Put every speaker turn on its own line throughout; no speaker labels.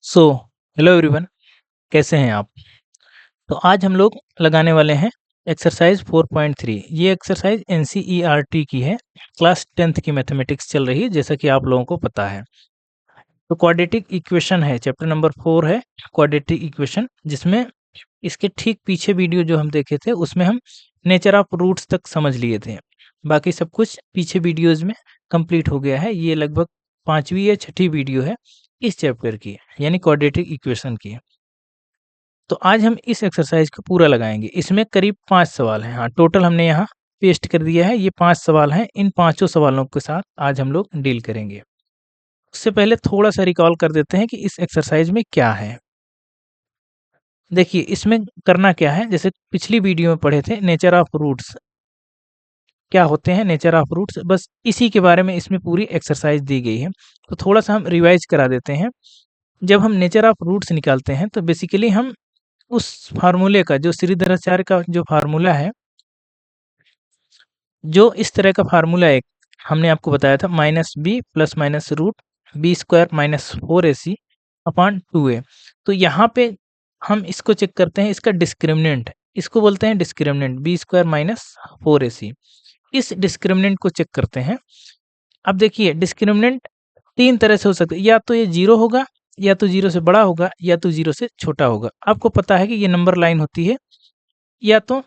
So hello everyone, कैसे हैं आप? तो आज हम लोग लगाने वाले हैं एक्सरसाइज 4.3। ये एक्सरसाइज एनसीईआरटी की है। क्लास 10th की मैथमेटिक्स चल रही है, जैसा कि आप लोगों को पता है। तो क्वाड्रेटिक इक्वेशन है, चैप्टर नंबर 4 है क्वाड्रेटिक इक्वेशन, जिसमें इसके ठीक पीछे वीडियो जो हम देखे थे उसमें हम नेचर ऑफ रूट्स तक समझ लिए थे। बाकी सब कुछ पीछे वीडियोज में कंप्लीट हो गया है। ये लगभग 5वीं या 6ठी वीडियो है इस चैप्टर की, यानी क्वाड्रेटिक इक्वेशन की। तो आज हम इस एक्सरसाइज को पूरा लगाएंगे। इसमें करीब 5 सवाल हैं। हाँ, टोटल हमने यहाँ पेस्ट कर दिया है। ये 5 सवाल हैं। इन पांचों सवालों के साथ आज हम लोग डील करेंगे। उससे पहले थोड़ा सा रिकॉल कर देते हैं कि इस एक्सरसाइज में क्या है। देखिए, इसमें करना क्या है, जैसे पिछली वीडियो में पढ़े थे नेचर ऑफ रूट्स क्या होते हैं, नेचर ऑफ रूट्स, बस इसी के बारे में इसमें पूरी एक्सरसाइज दी गई है। तो थोड़ा सा हम रिवाइज करा देते हैं। जब हम नेचर ऑफ रूट्स निकालते हैं तो बेसिकली हम उस फार्मूले का, जो श्रीधराचार्य का जो फार्मूला है, जो इस तरह का फार्मूला एक हमने आपको बताया था, -b plus minus root b square minus 4ac upon 2a। तो यहाँ पे हम इसको चेक करते हैं, इसका डिस्क्रिमिनेंट, इसको बोलते हैं discriminant b square minus 4ac। इस डिस्क्रिमिनेंट को चेक करते हैं। अब देखिए, डिस्क्रिमिनेंट 3 तरह से हो सकता है, या तो ये 0 होगा, या तो 0 से बड़ा होगा, या तो 0 से छोटा होगा। आपको पता है कि ये नंबर लाइन होती है, या तो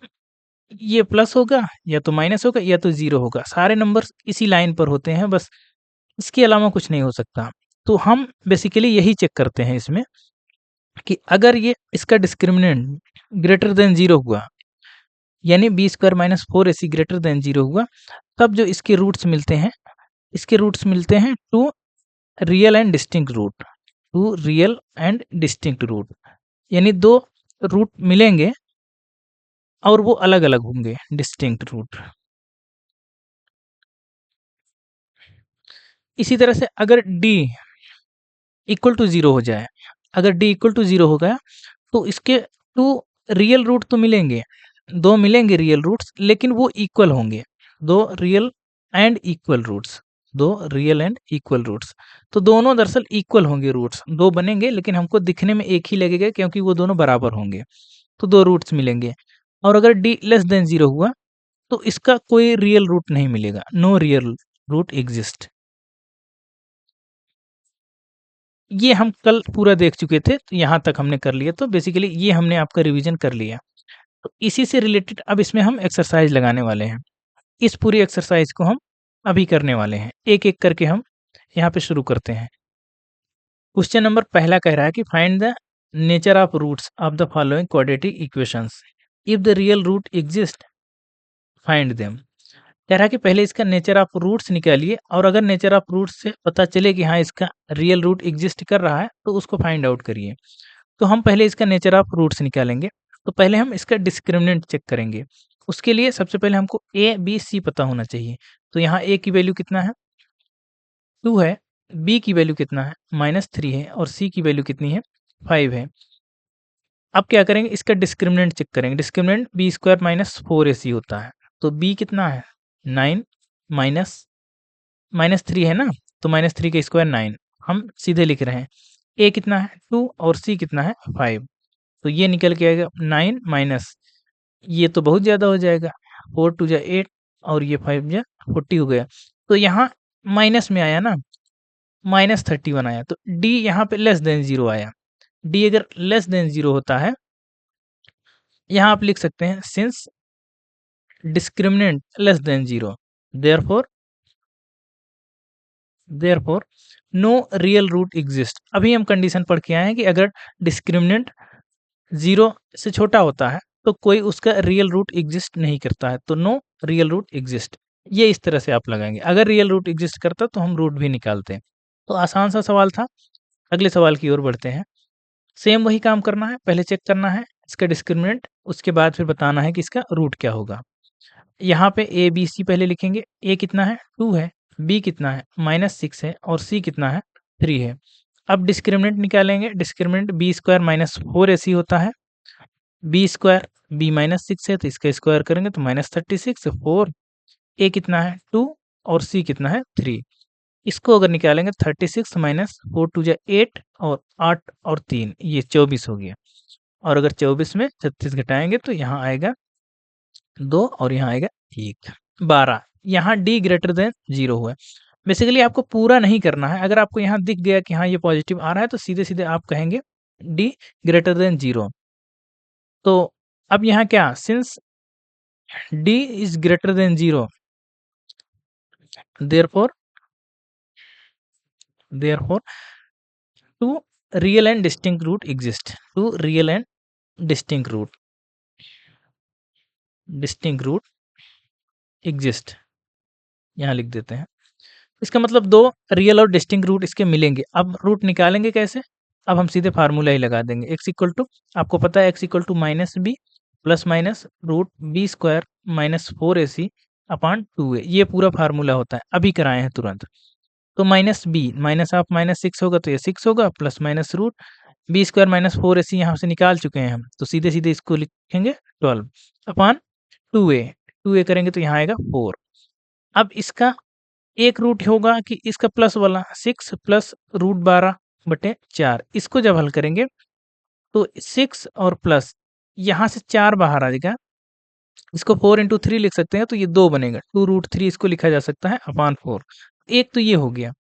ये प्लस होगा, या तो माइनस होगा, या तो 0 होगा। सारे नंबर्स इसी लाइन पर होते हैं, बस इसके अलावा कुछ नहीं हो सकता। तो हम बेसिकली यही चेक करते हैं इसमें कि अगर ये इसका डिस्क्रिमिनेंट ग्रेटर देन 0 हुआ, यानी b square minus 4ac greater than 0 हुआ, तब जो इसके रूट्स मिलते हैं, इसके रूट्स मिलते हैं two real and distinct root. Two real and distinct root, यानी दो रूट मिलेंगे और वो अलग अलग होंगे, डिस्टिंक्ट रूट। इसी तरह से अगर d इक्वल टू 0 हो जाए, अगर d इक्वल टू 0 हो गया, तो इसके 2 रियल रूट तो मिलेंगे, 2 मिलेंगे रियल रूट्स, लेकिन वो इक्वल होंगे। 2 real and equal roots, 2 real and equal roots. तो दोनों दरअसल इक्वल होंगे रूट्स, 2 बनेंगे, लेकिन हमको दिखने में एक ही लगेगा क्योंकि वो दोनों बराबर होंगे। तो 2 रूट्स मिलेंगे। और अगर d लेस देन 0 हुआ, तो इसका कोई रियल रूट नहीं मिलेगा, नो रियल रूट एग्जिस्ट। ये हम कल पूरा देख चुके थे, तो यहाँ तक हमने कर लिया। तो बेसिकली ये हमने आपका रिवीजन कर लिया। तो इसी से रिलेटेड अब इसमें हम एक्सरसाइज लगाने वाले हैं। इस पूरी एक्सरसाइज को हम अभी करने वाले हैं, एक एक करके हम यहाँ पे शुरू करते हैं। क्वेश्चन नंबर पहला कह रहा है कि find the nature of roots of the following quadratic equations, if the real root exist find them. कह रहा है कि पहले इसका नेचर ऑफ रूट्स निकालिए, और अगर नेचर ऑफ रूट्स से पता चले कि हाँ इसका रियल रूट एग्जिस्ट कर रहा है, तो उसको फाइंड आउट करिए। तो हम पहले इसका नेचर ऑफ रूट्स निकालेंगे। तो पहले हम इसका डिस्क्रिमिनेंट चेक करेंगे। उसके लिए सबसे पहले हमको ए बी सी पता होना चाहिए। तो यहाँ ए की वैल्यू कितना है, 2 है, बी की वैल्यू कितना है, -3 है, और सी की वैल्यू कितनी है, 5 है। अब क्या करेंगे, इसका डिस्क्रिमिनेंट चेक करेंगे। Discriminant b square minus 4ac होता है। तो बी कितना है, 9 माइनस -3 है ना, तो -3 का स्क्वायर 9, हम सीधे लिख रहे हैं। ए कितना है, 2, और सी कितना है, 5। तो ये निकल के आएगा 9 माइनस, ये तो बहुत ज़्यादा हो जाएगा, 4 टू जा 8, और ये 5 जा 40 हो गया। तो यहाँ माइनस में आया ना, -31 आया। तो डी यहाँ पे लेस देन 0 आया। डी अगर लेस देन 0 होता है, यहाँ आप लिख सकते हैं since discriminant less than 0, therefore therefore no real root exist. अभी हम कंडीशन पढ़ के आए हैं कि अगर डिस्क्रिमिनेंट 0 से छोटा होता है, तो कोई उसका रियल रूट एग्जिस्ट नहीं करता है, तो नो रियल रूट एग्जिस्ट। ये इस तरह से आप लगाएंगे। अगर रियल रूट एग्जिस्ट करता तो हम रूट भी निकालते हैं। तो आसान सा सवाल था। अगले सवाल की ओर बढ़ते हैं। सेम वही काम करना है, पहले चेक करना है इसका डिस्क्रिमिनेंट, उसके बाद फिर बताना है कि इसका रूट क्या होगा। यहाँ पे ए बी सी पहले लिखेंगे। ए कितना है, 2 है, बी कितना है, -6 है, और सी कितना है, 3 है। अब डिस्क्रिमिनेंट निकालेंगे। Discriminant b square minus 4ac होता है। बी स्क्वायर, बी -6 है तो इसका स्क्वायर करेंगे तो -36, 4, ए कितना है, 2, और सी कितना है, 3। इसको अगर निकालेंगे 36 माइनस 4 टू जा 8 और 8 और 3 ये 24 हो गया। और अगर 24 में 36 घटाएंगे तो यहाँ आएगा 2 और यहाँ आएगा 1, 12। यहाँ डी ग्रेटर देन 0 हुआ है। बेसिकली आपको पूरा नहीं करना है। अगर आपको यहाँ दिख गया कि हाँ ये पॉजिटिव आ रहा है तो सीधे-सीधे आप कहेंगे डी ग्रेटर देन 0। तो अब यहाँ क्या, since D is greater than 0, therefore therefore two real and distinct root exist. Two real and distinct root exist यहाँ लिख देते हैं। इसका मतलब 2 रियल और डिस्टिंक्ट रूट इसके मिलेंगे। अब रूट निकालेंगे कैसे? अब हम सीधे फार्मूला ही लगा देंगे। x इक्वल टू, आपको पता है x equal to minus b plus minus root b square minus 4ac upon 2a। ये पूरा फार्मूला होता है, अभी कराए हैं तुरंत। तो minus b minus of minus 6 होगा तो ये 6 होगा, plus minus root b square minus 4ac यहाँ से निकाल चुके हैं हम, तो सीधे सीधे इसको लिखेंगे 12 अपॉन 2a करेंगे तो यहाँ आएगा 4। अब इसका एक रूट होगा कि इसका प्लस वाला 6 प्लस रूट 12/4, इसको जब हल करेंगे तो 6 और प्लस यहाँ से 4 बाहर आ जाएगा। इसको 4 इंटू 3 लिख सकते हैं तो ये 2 बनेगा, 2√3 इसको लिखा जा सकता है अपॉन 4। एक तो ये हो गया।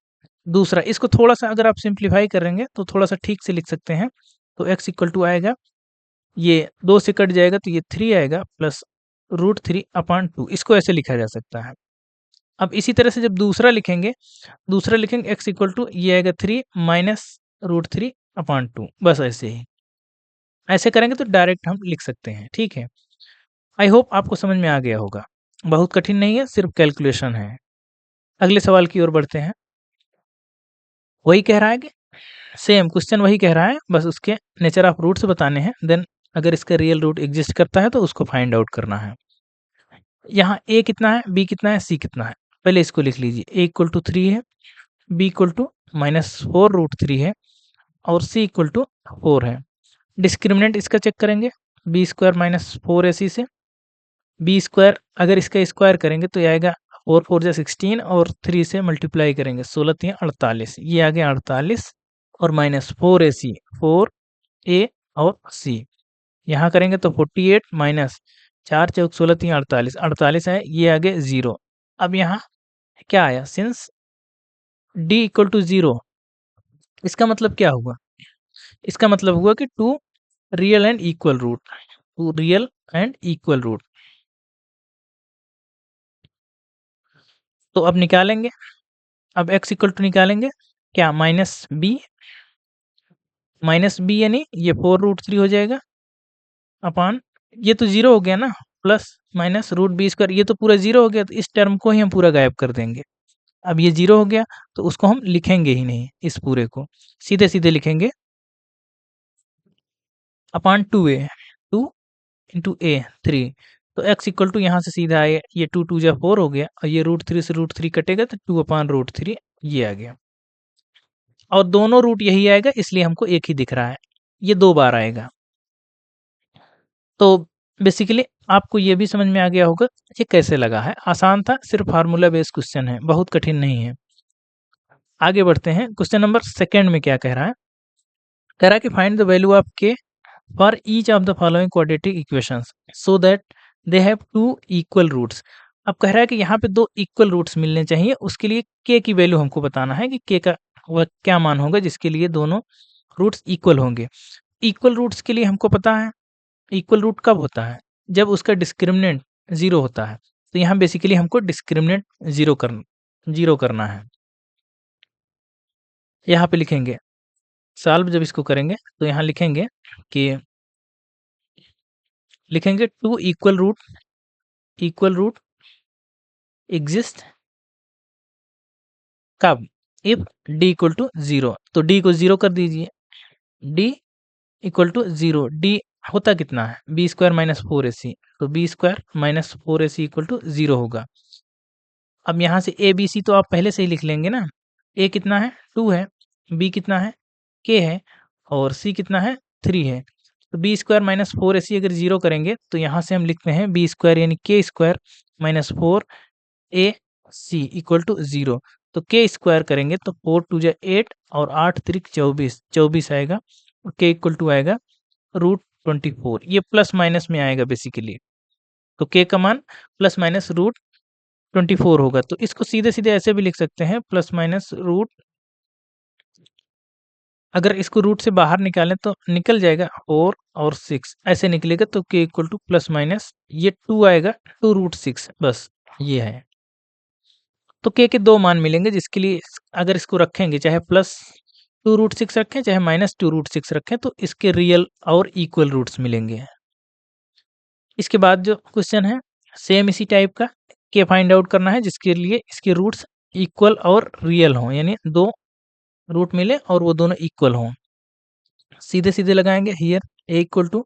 दूसरा, इसको थोड़ा सा अगर आप सिंप्लीफाई करेंगे तो थोड़ा सा ठीक से लिख सकते हैं। तो x इक्वल टू आएगा, ये 2 से कट जाएगा तो ये 3 आएगा प्लस √3 अपॉन 2, इसको ऐसे लिखा जा सकता है। अब इसी तरह से जब दूसरा लिखेंगे x इक्वल टू ये आएगा 3 माइनस √3 अपॉन 2, बस ऐसे ही। ऐसे करेंगे तो डायरेक्ट हम लिख सकते हैं, ठीक है। आई होप आपको समझ में आ गया होगा। बहुत कठिन नहीं है, सिर्फ कैलकुलेशन है। अगले सवाल की ओर बढ़ते हैं। वही कह रहा है कि सेम क्वेश्चन वही कह रहा है, बस उसके नेचर ऑफ रूट्स बताने हैं। देन अगर इसका रियल रूट एग्जिस्ट करता है तो उसको फाइंड आउट करना है। यहाँ a कितना है, b कितना है, c कितना है, पहले इसको लिख लीजिए। a इक्वल टू 3 है, b इक्वल टू -4√3 है और c इक्वल टू 4 है। डिस्क्रिमिनेंट इसका चेक करेंगे, बी स्क्वायर माइनस 4ac से। बी स्क्वायर अगर इसका स्क्वायर करेंगे तो ये आएगा 4 4 जा 16 और 3 से मल्टीप्लाई करेंगे 16 3 48, ये आ गया 48 और माइनस 4ac 4a और c। यहाँ करेंगे तो 48 माइनस 4 चौक 16 3 48, 48 है, ये आ गया 0। अब यहाँ क्या आया, सिंस d इक्वल टू 0, इसका मतलब क्या हुआ? इसका मतलब हुआ कि two real and equal root, two real and equal root. तो अब निकालेंगे, अब x इक्वल टू निकालेंगे क्या, माइनस बी यानी ये 4√3 हो जाएगा अपॉन, ये तो 0 हो गया ना, plus minus root b square, ये तो पूरा 0 हो गया, तो इस टर्म को ही हम पूरा गायब कर देंगे। अब ये 0 हो गया तो उसको हम लिखेंगे ही नहीं, इस पूरे को सीधे सीधे लिखेंगे अपॉन 2a, 2 इंटू a 3। तो x इक्वल टू यहाँ से सीधा आए, ये 2 2 जा 4 हो गया और ये √3 से √3 कटेगा तो 2 अपॉन √3 ये आ गया। और दोनों रूट यही आएगा इसलिए हमको एक ही दिख रहा है, ये 2 बार आएगा। तो बेसिकली आपको ये भी समझ में आ गया होगा ये कैसे लगा है। आसान था, सिर्फ फार्मूला बेस्ड क्वेश्चन है, बहुत कठिन नहीं है। आगे बढ़ते हैं। क्वेश्चन नंबर सेकंड में क्या कह रहा है? कह रहा है कि find the value of k for each of the following quadratic equations so that they have two equal roots. अब कह रहा है कि यहाँ पे 2 इक्वल रूट्स मिलने चाहिए, उसके लिए के की वैल्यू हमको बताना है कि के का वह क्या मान होगा जिसके लिए दोनों रूट्स इक्वल होंगे। इक्वल रूट्स के लिए हमको पता है इक्वल रूट कब होता है, जब उसका डिस्क्रिमिनेंट 0 होता है। तो यहाँ बेसिकली हमको डिस्क्रिमिनेंट 0 करना है। यहाँ पे लिखेंगे सॉल्व, जब इसको करेंगे तो यहाँ लिखेंगे कि टू इक्वल रूट एग्जिस्ट कब, इफ d इक्वल टू 0। तो d को 0 कर दीजिए, d इक्वल टू 0, d होता कितना है, बी स्क्वायर माइनस 4ac, तो b square minus 4ac equal to 0 होगा। अब यहाँ से ए बी सी तो आप पहले से ही लिख लेंगे ना, ए कितना है 2 है, बी कितना है के है और सी कितना है 3 है। तो बी स्क्वायर माइनस 4ac अगर 0 करेंगे तो यहाँ से हम लिखते हैं बी स्क्वायर यानी k square minus 4 a c equal to 0। तो k स्क्वायर करेंगे तो 4 टू जा 8 और 8 त्रिक 24, 24 आएगा और k इक्वल टू आएगा √24। ये प्लस माइनस में आएगा बेसिकली, तो k का मान प्लस माइनस √24 होगा। तो इसको सीधे-सीधे ऐसे भी लिख सकते हैं, प्लस माइनस रूट, अगर इसको रूट से बाहर निकालें तो निकल जाएगा 4 और 6 ऐसे निकलेगा, तो k equal two plus minus ये 2 आएगा 2√6, बस ये है। तो k के 2 मान मिलेंगे, जिसके लिए अगर इसको रखेंगे चाहे प्लस 2√6 रखें चाहे माइनस 2√6 रखें तो इसके रियल और इक्वल रूट्स मिलेंगे। इसके बाद जो क्वेश्चन है सेम इसी टाइप का, k फाइंड आउट करना है जिसके लिए इसके रूट्स इक्वल और रियल हों, यानी 2 रूट मिले और वो दोनों इक्वल हों। सीधे-सीधे लगाएंगे, हियर a इक्वल टू,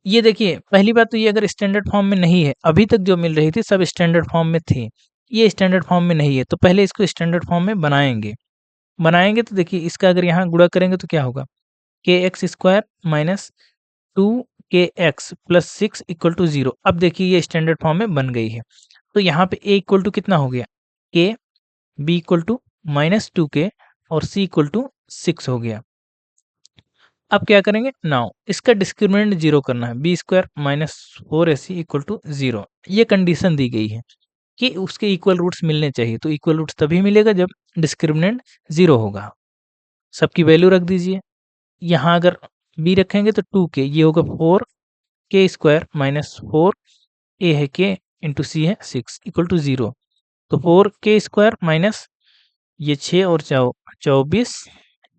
ये देखिए पहली बात तो ये अगर स्टैंडर्ड फॉर्म में नहीं है, अभी तक जो मिल रही थी सब स्टैंडर्ड फॉर्म में थी, ये स्टैंडर्ड फॉर्म में नहीं है, तो पहले इसको स्टैंडर्ड फॉर्म में बनाएंगे। बनाएंगे तो देखिए इसका अगर यहाँ गुणा करेंगे तो क्या होगा, kx square minus 2kx plus 6 equal to 0। अब देखिए ये स्टैंडर्ड फॉर्म में बन गई है, तो यहाँ पे a इक्वल टू कितना हो गया, k, b equal to minus 2k और c इक्वल टू 6 हो गया। अब क्या करेंगे, नाउ इसका डिस्क्रिमिनेंट 0 करना है, b square minus 4ac equal to 0। ये कंडीशन दी गई है कि उसके इक्वल रूट्स मिलने चाहिए, तो इक्वल रूट्स तभी मिलेगा जब डिस्क्रिमिनेंट 0 होगा। सबकी वैल्यू रख दीजिए, यहाँ अगर b रखेंगे तो 2k, ये होगा 4k स्क्वायर माइनस 4 a है k इंटू सी है 6 इक्वल टू 0। तो 4k स्क्वायर माइनस ये 6 और 24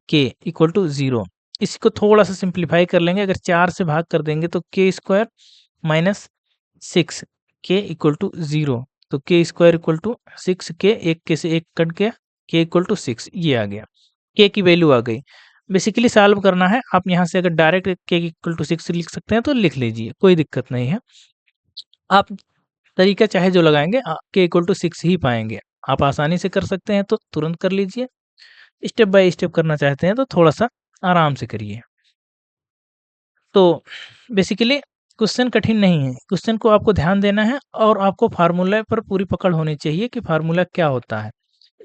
k इक्वल टू 0। इसको थोड़ा सा सिंप्लीफाई कर लेंगे, अगर 4 से भाग कर देंगे तो k square minus 6 k equal to 0। तो k square equal to 6k, एक के से एक कट गया, k इक्वल टू 6 ये आ गया, k की वैल्यू आ गई। बेसिकली सॉल्व करना है, आप यहाँ से अगर डायरेक्ट k इक्वल टू 6 लिख सकते हैं तो लिख लीजिए, कोई दिक्कत नहीं है। आप तरीका चाहे जो लगाएंगे k इक्वल टू 6 ही पाएंगे। आप आसानी से कर सकते हैं तो तुरंत कर लीजिए, स्टेप बाय स्टेप करना चाहते हैं तो थोड़ा सा आराम से करिए। तो बेसिकली क्वेश्चन कठिन नहीं है, क्वेश्चन को आपको ध्यान देना है और आपको फार्मूला पर पूरी पकड़ होनी चाहिए कि फार्मूला क्या होता है।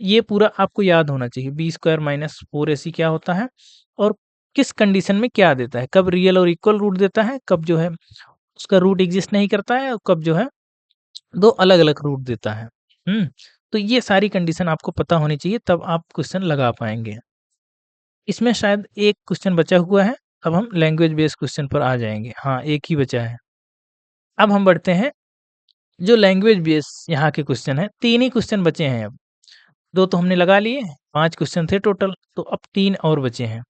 ये पूरा आपको याद होना चाहिए, बी स्क्वायर माइनस 4ac क्या होता है और किस कंडीशन में क्या देता है, कब रियल और इक्वल रूट देता है, कब जो है उसका रूट एग्जिस्ट नहीं करता है और कब जो है दो अलग-अलग रूट देता है। तो ये सारी कंडीशन आपको पता होनी चाहिए, तब आप क्वेश्चन लगा पाएँगे। इसमें शायद एक क्वेश्चन बचा हुआ है, अब हम लैंग्वेज बेस्ड क्वेश्चन पर आ जाएँगे। हाँ, एक ही बचा है। अब हम बढ़ते हैं, जो लैंग्वेज बेस्ड यहाँ के क्वेश्चन हैं, 3 ही क्वेश्चन बचे हैं अब। 2 तो हमने लगा लिए, 5 क्वेश्चन थे टोटल, तो अब 3 और बचे हैं।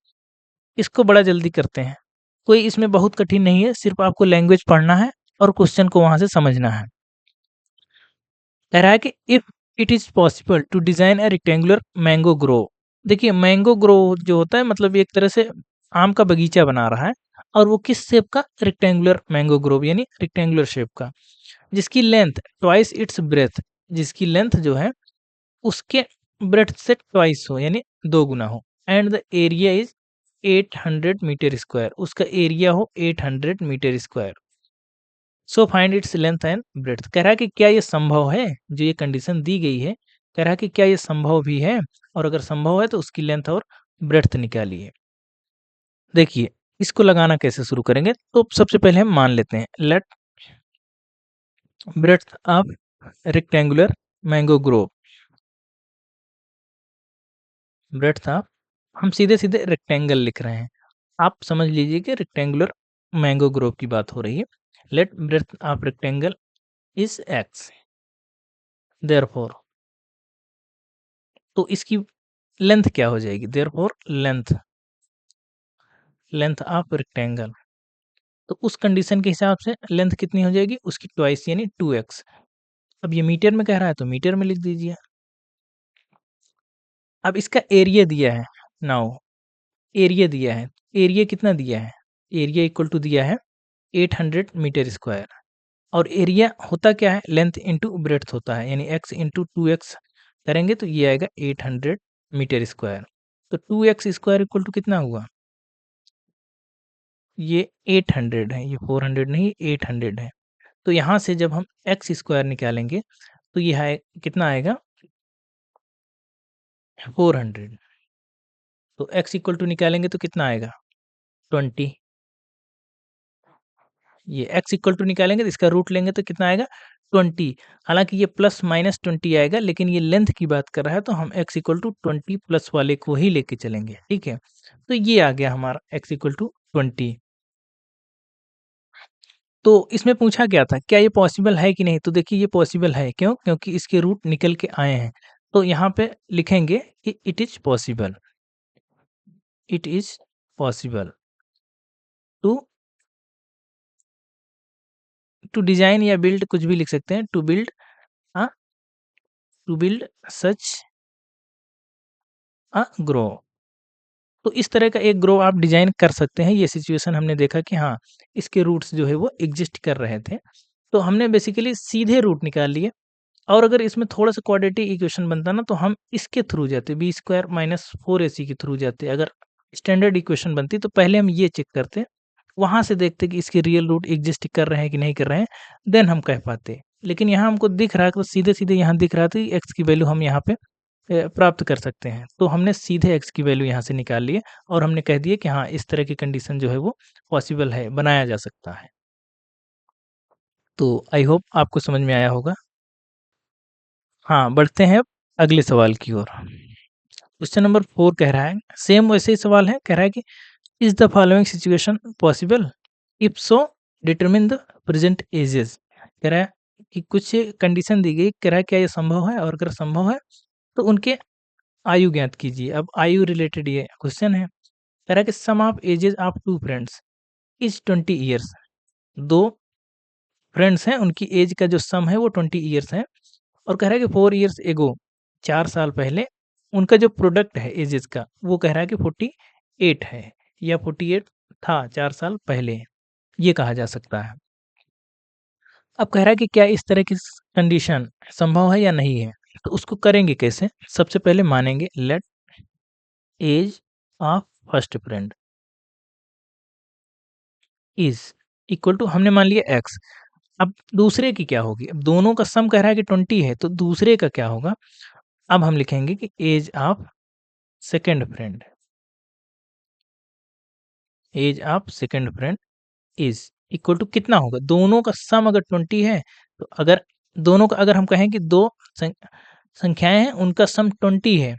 इसको बड़ा जल्दी करते हैं। कोई इसमें बहुत कठिन नहीं है, सिर्फ़ आपको लैंग्वेज पढ़ना है और क्वेश्चन को वहाँ से समझना है। कह रहा है कि if it is possible to design a rectangular mango grove. देखिए मैंगो ग्रोव जो होता है मतलब एक तरह से आम का बगीचा बना रहा है, और वो किस शेप का, रेक्टेंगुलर मैंगो ग्रोव यानी रेक्टेंगुलर शेप का, जिसकी लेंथ ट्वाइस इट्स ब्रेथ, जिसकी लेंथ जो है उसके ब्रेथ से ट्वाइस हो यानी 2 गुना हो, and the area is 800 metre square, उसका एरिया हो 800 metre square. So find its length and breadth. कह रहा है कि क्या ये संभव है, जो ये कंडीशन दी गई है, कह रहा है कि क्या ये संभव भी है, और अगर संभव है तो उसकी लेंथ और ब्रेड्थ निकालिए। देखिए इसको लगाना कैसे शुरू करेंगे, तो सबसे पहले हम मान लेते हैं let breadth of rectangular mango grove, breadth of, हम सीधे सीधे रेक्टेंगल लिख रहे हैं, आप समझ लीजिए कि रेक्टेंगुलर मैंगो ग्रोव की बात हो रही है। Let breadth of rectangle is x, therefore, तो इसकी लेंथ क्या हो जाएगी, therefore length, length of rectangle, तो उस कंडीशन के हिसाब से लेंथ कितनी हो जाएगी, उसकी ट्वाइस यानी 2x। अब ये मीटर में कह रहा है तो मीटर में लिख दीजिए। अब इसका एरिया दिया है, नाउ एरिया दिया है, एरिया कितना दिया है, एरिया इक्वल टू दिया है 800 मीटर स्क्वायर, और एरिया होता क्या है, लेंथ इंटू ब्रेड्थ होता है, यानी x इंटू 2x करेंगे तो ये आएगा 800 मीटर स्क्वायर। तो 2x स्क्वायर इक्वल टू कितना हुआ, ये 800 है, ये 400 नहीं 800 है। तो यहाँ से जब हम एक्स स्क्वायर निकालेंगे तो यह है कितना आएगा 400। तो x इक्वल टू निकालेंगे तो कितना आएगा? 20। ये x इक्वल टू निकालेंगे तो इसका रूट लेंगे तो कितना आएगा? 20। हालाँकि ये प्लस माइनस 20 आएगा, लेकिन ये लेंथ की बात कर रहा है तो हम x इक्वल टू 20 प्लस वाले को ही लेके चलेंगे, ठीक है? तो ये आ गया हमारा x इक्वल टू 20। तो इसमें पूछा गया था क्या ये पॉसिबल है कि नहीं? तो देखिए ये पॉसिबल है, क्यों? क्योंकि इसके रूट निकल के आए हैं। तो यहाँ पे लिखेंगे कि it is possible, it is possible to to design या बिल्ड, कुछ भी लिख सकते हैं, uh to build such a grow. तो इस तरह का एक ग्रो आप डिज़ाइन कर सकते हैं। ये सिचुएशन हमने देखा कि हाँ, इसके रूट्स जो है वो एग्ज़िस्ट कर रहे थे। तो हमने बेसिकली सीधे रूट निकाल लिए, और अगर इसमें थोड़ा-सा क्वाड्रेटिक इक्वेशन बनता ना तो हम इसके थ्रू जाते, बी स्क्वायर माइनस 4ac के थ्रू जाते। अगर स्टैंडर्ड इक्वेशन बनती तो पहले हम ये चेक करते, वहाँ से देखते कि इसके रियल रूट एग्ज़िस्ट कर रहे हैं कि नहीं कर रहे हैं, देन हम कह पाते। लेकिन यहाँ हमको दिख रहा है तो सीधे-सीधे यहाँ दिख रहा था कि x की वैल्यू हम यहाँ पे प्राप्त कर सकते हैं। तो हमने सीधे x की वैल्यू यहाँ से निकाल लिए और हमने कह दिया कि हाँ, इस तरह की कंडीशन जो है वो पॉसिबल है, बनाया जा सकता है। तो आई होप आपको समझ में आया होगा। हाँ, बढ़ते हैं अब अगले सवाल की ओर। क्वेश्चन नंबर 4 कह रहा है, सेम वैसे ही सवाल है, कह रहा है कि is the following situation possible? If so determine the present ages. कह रहा है कि कुछ कंडीशन दी गई, कह रहा है क्या ये संभव है, और अगर संभव है तो उनके आयु ज्ञात कीजिए। अब आयु रिलेटेड ये क्वेश्चन है। कह रहा है कि sum of ages of two friends is 20 years. दो फ्रेंड्स हैं, उनकी एज का जो सम है वो 20 ईयर्स है, और कह रहा है कि 4 ईयर्स एगो, 4 साल पहले उनका जो प्रोडक्ट है एजेस का वो कह रहा है कि 48 है, या 48 था 4 साल पहले, ये कहा जा सकता है। अब कह रहा है कि क्या इस तरह की कंडीशन संभव है या नहीं है? तो उसको करेंगे कैसे? सबसे पहले मानेंगे let age of first friend is equal to, हमने मान लिया एक्स। अब दूसरे की क्या होगी? अब दोनों का सम कह रहा है कि 20 है, तो दूसरे का क्या होगा? अब हम लिखेंगे कि age of second friend, age of second friend is equal to कितना होगा? दोनों का सम अगर 20 है, तो अगर दोनों का, अगर हम कहें कि दो संख्याएं हैं उनका सम 20 है,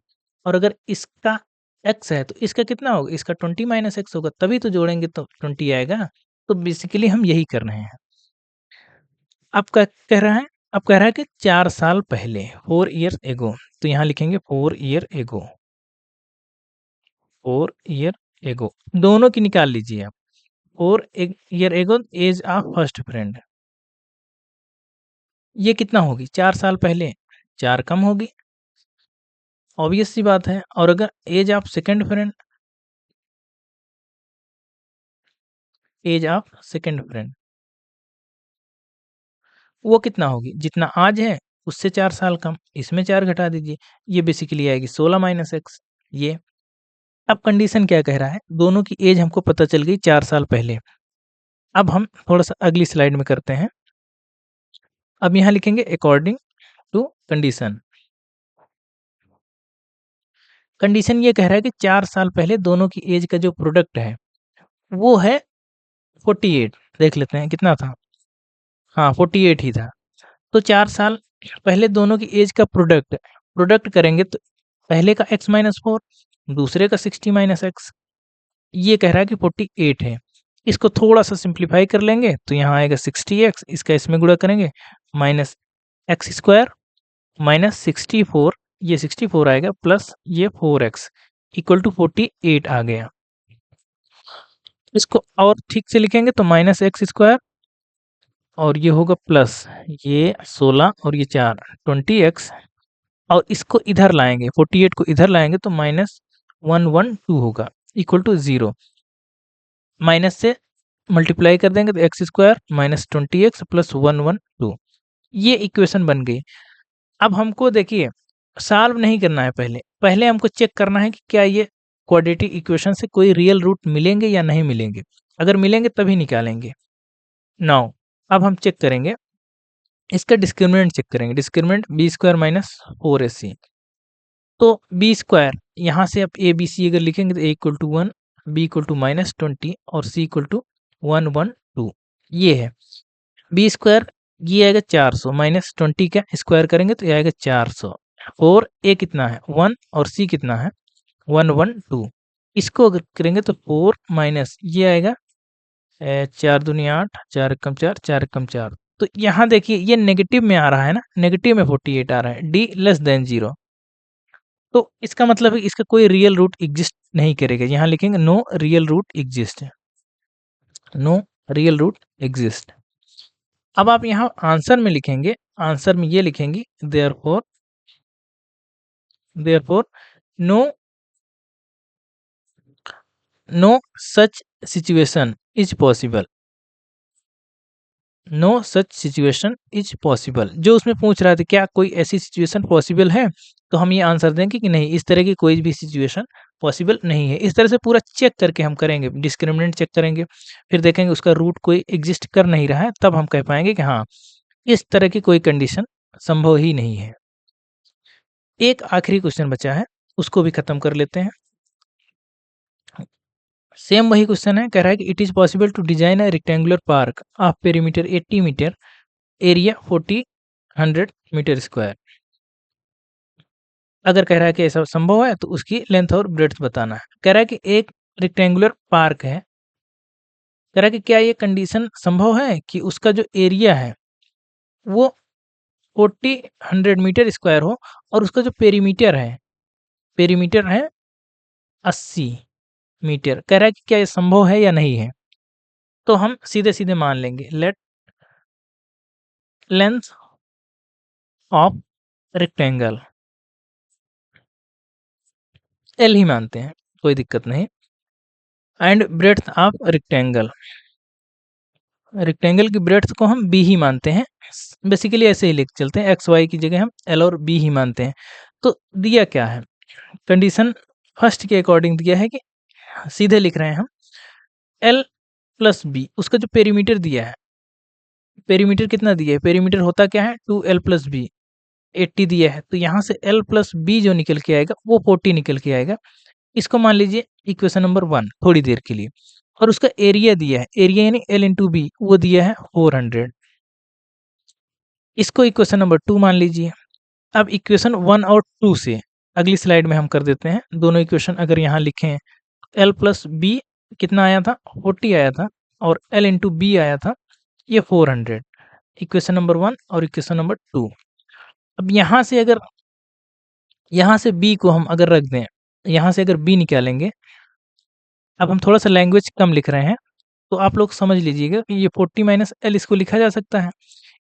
और अगर इसका x है तो इसका कितना होगा? इसका 20 माइनस एक्स होगा, तभी तो जोड़ेंगे तो 20 आएगा। तो बेसिकली हम यही कर रहे हैं। अब क्या कह रहा है? अब कह रहा है कि 4 साल पहले, 4 ईयर्स एगो, तो यहाँ लिखेंगे 4 ईयर एगो, 4 ईयर एगो, दोनों की निकाल लीजिए आप। 4 year ago as of first friend, ये कितना होगी? 4 साल पहले, 4 कम होगी, ऑब्वियस सी बात है। और अगर age of second friend, age of second friend वो कितना होगी? जितना आज है उससे 4 साल कम, इसमें 4 घटा दीजिए, ये बेसिकली आएगी 16 माइनस एक्स, ये। अब कंडीशन क्या कह रहा है? दोनों की एज हमको पता चल गई 4 साल पहले। अब हम थोड़ा-सा अगली स्लाइड में करते हैं। अब यहाँ लिखेंगे अकॉर्डिंग टू कंडीशन। कंडीशन ये कह रहा है कि 4 साल पहले दोनों की एज का जो प्रोडक्ट है, वो है 48। देख लेते हैं कितना था? हाँ, 48 ही था। तो 4 साल पहले दोनों की एज का प्रोडक्ट, प्रोडक्ट करेंगे तो पहले का x माइनस 4, दूसरे का 60 माइनस एक्स, ये कह रहा है कि 48 है। इसको थोड़ा-सा सिंप्लीफाई कर लेंगे तो यहाँ आएगा 60x, इसका इसमें गुणा करेंगे, माइनस एक्स स्क्वायर माइनस 64, ये 64 आएगा, प्लस ये 4x इक्वल टू 48 आ गया। इसको और ठीक से लिखेंगे तो माइनस एक्स स्क्वायर, और ये होगा प्लस ये 16 और ये 4, 20x, और इसको इधर लाएंगे, 48 को इधर लाएंगे तो माइनस 112 होगा, इक्वल टू 0। माइनस से मल्टीप्लाई कर देंगे तो x square minus 20x plus 112, ये इक्वेशन बन गई। अब हमको देखिए सॉल्व नहीं करना है, पहले पहले हमको चेक करना है कि क्या ये क्वाड्रेटिक इक्वेशन से कोई रियल रूट मिलेंगे या नहीं मिलेंगे। अगर मिलेंगे तभी निकालेंगे। नाउ अब हम चेक करेंगे, इसका डिस्क्रिमिनेंट चेक करेंगे। Discriminant b square minus 4ac, तो बी स्क्वायर यहाँ से आप ए बी सी अगर लिखेंगे तो A equal to 1, B equal to -20 और सी इक्वल टू 112, ये है बी स्क्वायर। ये आएगा 400 -20 का स्क्वायर करेंगे तो ये आएगा 400। और ए कितना है 1 और सी कितना है 112। इसको अगर करेंगे तो 4 माइनस ये आएगा 4 दूनी 8, 4 एकम 4, 4 एकम 4। तो यहाँ देखिए ये नेगेटिव में आ रहा है ना, नेगेटिव में 48 आ रहा है, डी लेस देन 0। तो इसका मतलब है इसका कोई रियल रूट एग्जिस्ट नहीं करेगा। यहाँ लिखेंगे no real root exist, no real root exist. अब आप यहाँ आंसर में लिखेंगे, आंसर में ये लिखेंगे therefore no no such situation is possible, no such situation is possible. जो उसमें पूछ रहा था क्या कोई ऐसी सिचुएशन पॉसिबल है, तो हम ये आंसर देंगे कि नहीं, इस तरह की कोई भी सिचुएशन पॉसिबल नहीं है। इस तरह से पूरा चेक करके हम करेंगे, डिस्क्रिमिनेंट चेक करेंगे, फिर देखेंगे उसका रूट कोई एग्जिस्ट कर नहीं रहा है, तब हम कह पाएंगे कि हाँ इस तरह की कोई कंडीशन संभव ही नहीं है। एक आखिरी क्वेश्चन बचा है, उसको भी खत्म कर लेते हैं। सेम वही क्वेश्चन है, कह रहा है कि it is possible to design a rectangular park of perimeter 80 metre, area 100 metre square. अगर कह रहा है कि ऐसा संभव है तो उसकी लेंथ और ब्रेड्थ बताना है। कह रहा है कि एक रेक्टेंगुलर पार्क है, कह रहा है कि क्या ये कंडीशन संभव है कि उसका जो एरिया है वो 100 मीटर स्क्वायर हो और उसका जो पेरीमीटर है 80 मीटर। कह रहा है कि क्या ये संभव है या नहीं है। तो हम सीधे सीधे मान लेंगे, let length of rectangle L ही मानते हैं, कोई दिक्कत नहीं, एंड ब्रेड्थ ऑफ रेक्टेंगल की ब्रेड्थ को हम बी ही मानते हैं। बेसिकली ऐसे ही लिख चलते हैं, एक्स वाई की जगह हम एल और बी ही मानते हैं। तो दिया क्या है, कंडीशन फर्स्ट के अकॉर्डिंग दिया है कि सीधे लिख रहे हैं हम एल प्लस बी, उसका जो पेरीमीटर दिया है, पेरीमीटर कितना दिया है, पेरीमीटर होता क्या है 2l प्लस बी, 80 दिया है, तो यहाँ से l प्लस बी जो निकल के आएगा वो 40 निकल के आएगा। इसको मान लीजिए इक्वेशन नंबर 1 थोड़ी देर के लिए, और उसका एरिया दिया है, एरिया यानी l इंटू बी, वो दिया है 400। इसको इक्वेशन नंबर 2 मान लीजिए। अब इक्वेशन 1 और 2 से अगली स्लाइड में हम कर देते हैं दोनों इक्वेशन। अगर यहाँ लिखें l प्लस बी कितना आया था 40 आया था, और l इंटू बी आया था ये 400, इक्वेशन नंबर 1 और इक्वेशन नंबर 2। अब यहाँ से अगर यहाँ से b को हम अगर रख दें, यहाँ से अगर b निकालेंगे, अब हम थोड़ा सा लैंग्वेज कम लिख रहे हैं तो आप लोग समझ लीजिएगा कि ये 40 माइनस एल इसको लिखा जा सकता है।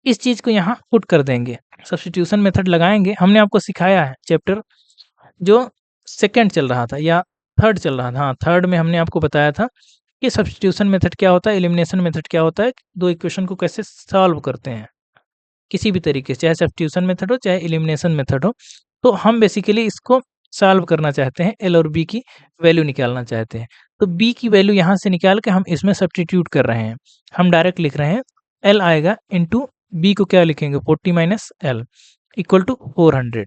इस चीज़ को यहाँ पुट कर देंगे, सब्स्टिट्यूशन मेथड लगाएंगे। हमने आपको सिखाया है चैप्टर जो सेकंड चल रहा था या थर्ड चल रहा था, हाँ थर्ड में हमने आपको बताया था कि सब्स्टिट्यूशन मेथड क्या होता है, एलिमिनेशन मेथड क्या होता है, दो इक्वेशन को कैसे सॉल्व करते हैं किसी भी तरीके से, चाहे सब्स्टिट्यूशन मेथड हो चाहे एलिमिनेशन मेथड हो। तो हम बेसिकली इसको सॉल्व करना चाहते हैं, एल और बी की वैल्यू निकालना चाहते हैं। तो बी की वैल्यू यहाँ से निकाल के हम इसमें सब्स्टिट्यूट कर रहे हैं, हम डायरेक्ट लिख रहे हैं एल आएगा इंटू बी को क्या लिखेंगे 40 माइनस एल इक्वल टू 400।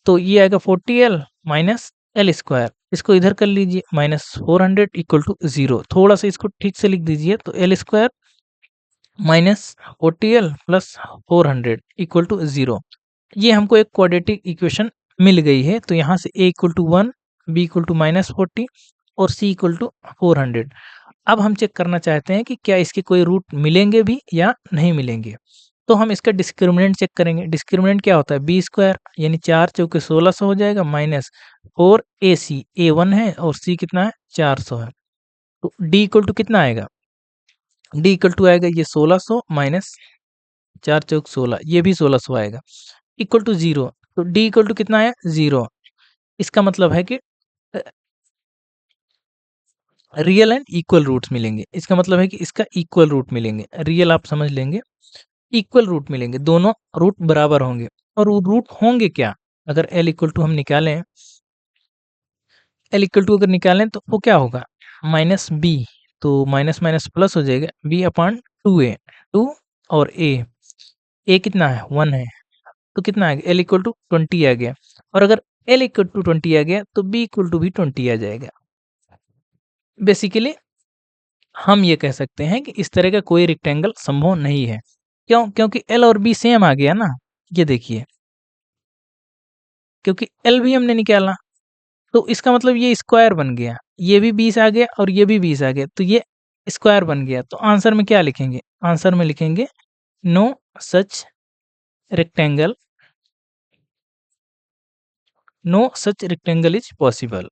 तो ये आएगा 40l माइनस एल स्क्वायर, इसको इधर कर लीजिए -400 इक्वल टू 0। थोड़ा सा इसको ठीक से लिख दीजिए, तो l square minus 40l plus 400 equal to 0। ये हमको एक क्वाड्रेटिक इक्वेशन मिल गई है। तो यहाँ से a equal to 1, b equal to -40 और c इक्वल टू 400। अब हम चेक करना चाहते हैं कि क्या इसके कोई रूट मिलेंगे भी या नहीं मिलेंगे। तो हम इसका डिस्क्रिमिनेंट चेक करेंगे। डिस्क्रिमिनेंट क्या होता है, बी स्क्वायर यानी 4 चौके 1600 हो जाएगा, माइनस 4ac, a 1 है और c कितना है 400 है। तो d इक्वल टू कितना आएगा, d इक्वल टू आएगा ये 1600 माइनस 4 चौक 16, ये भी 1600 आएगा इक्वल टू 0। तो d इक्वल टू कितना है 0। इसका मतलब है कि रियल एंड इक्वल रूट्स मिलेंगे। इसका मतलब है कि इसका इक्वल रूट मिलेंगे, रियल आप समझ लेंगे, इक्वल रूट मिलेंगे, दोनों रूट बराबर होंगे। और वो रूट होंगे क्या, अगर l इक्वल टू हम निकालें, l इक्वल टू अगर निकालें तो वो क्या होगा माइनस बी, तो माइनस माइनस प्लस हो जाएगा b अपॉन 2a, 2 और a कितना है 1 है, तो कितना आ गया l इक्वल टू 20 आ गया। और अगर L इक्वल टू 20 आ गया तो B इक्वल टू भी 20 आ जाएगा। बेसिकली हम ये कह सकते हैं कि इस तरह का कोई रेक्टेंगल संभव नहीं है। क्यों? क्योंकि L और B सेम आ गया ना, ये देखिए, क्योंकि L भी हमने निकाला, तो इसका मतलब ये स्क्वायर बन गया, ये भी 20 आ गया और ये भी 20 आ गया, तो ये स्क्वायर बन गया। तो आंसर में क्या लिखेंगे? आंसर में लिखेंगे no such rectangle, no such rectangle is possible.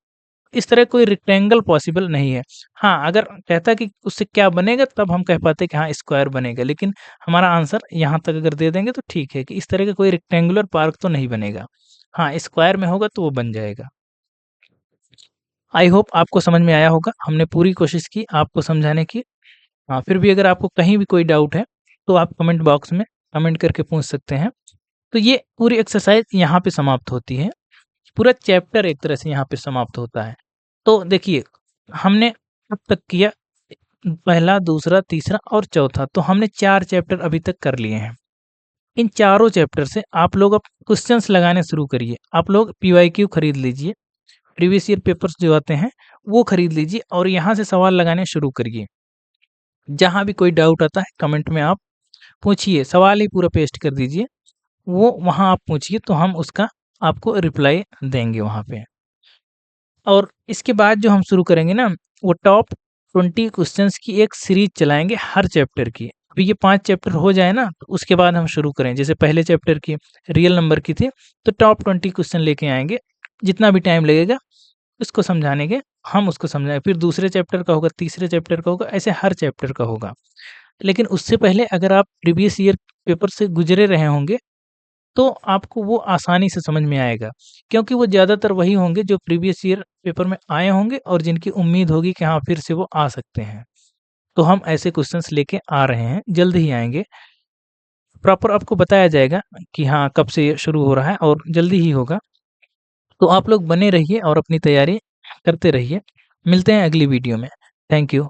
इस तरह कोई रेक्टेंगल पॉसिबल नहीं है। हाँ, अगर कहता कि उससे क्या बनेगा तब हम कह पाते कि हाँ स्क्वायर बनेगा, लेकिन हमारा आंसर यहाँ तक अगर दे देंगे तो ठीक है कि इस तरह का कोई रेक्टेंगुलर पार्क तो नहीं बनेगा। हाँ, स्क्वायर में होगा तो वो बन जाएगा। आई होप आपको समझ में आया होगा। हमने पूरी कोशिश की आपको समझाने की। हाँ, फिर भी अगर आपको कहीं भी कोई डाउट है तो आप कमेंट बॉक्स में कमेंट करके पूछ सकते हैं। तो ये पूरी एक्सरसाइज यहाँ पे समाप्त होती है। पूरा चैप्टर एक तरह से यहाँ पे समाप्त होता है। तो देखिए, हमने अब तक किया पहला, दूसरा, तीसरा और चौथा, तो हमने 4 चैप्टर अभी तक कर लिए हैं। इन चारों चैप्टर से आप लोग अब क्वेश्चंस लगाने शुरू करिए। आप लोग पीवाईक्यू खरीद लीजिए, प्रीवियस ईयर पेपर्स जो आते हैं वो खरीद लीजिए और यहाँ से सवाल लगाने शुरू करिए। जहाँ भी कोई डाउट आता है कमेंट में आप पूछिए, सवाल ही पूरा पेस्ट कर दीजिए, वो वहाँ आप पूछिए तो हम उसका आपको रिप्लाई देंगे वहाँ पे। और इसके बाद जो हम शुरू करेंगे ना, वो टॉप 20 क्वेश्चंस की एक सीरीज चलाएँगे हर चैप्टर की। अभी ये 5 चैप्टर हो जाए ना, तो उसके बाद हम शुरू करें। जैसे पहले चैप्टर की रियल नंबर की थी, तो टॉप 20 क्वेश्चन लेके आएँगे। जितना भी टाइम लगेगा उसको समझाने के, हम उसको समझाएँ। फिर दूसरे चैप्टर का होगा, तीसरे चैप्टर का होगा, ऐसे हर चैप्टर का होगा। लेकिन उससे पहले अगर आप प्रीवियस ईयर पेपर से गुज़रे रहे होंगे, तो आपको वो आसानी से समझ में आएगा, क्योंकि वो ज़्यादातर वही होंगे जो प्रीवियस ईयर पेपर में आए होंगे और जिनकी उम्मीद होगी कि हाँ, फिर से वो आ सकते हैं। तो हम ऐसे क्वेश्चंस लेके आ रहे हैं, जल्द ही आएँगे। प्रॉपर आपको बताया जाएगा कि हाँ, कब से ये शुरू हो रहा है और जल्दी ही होगा। तो आप लोग बने रहिए और अपनी तैयारी करते रहिए। मिलते हैं अगली वीडियो में। Thank you.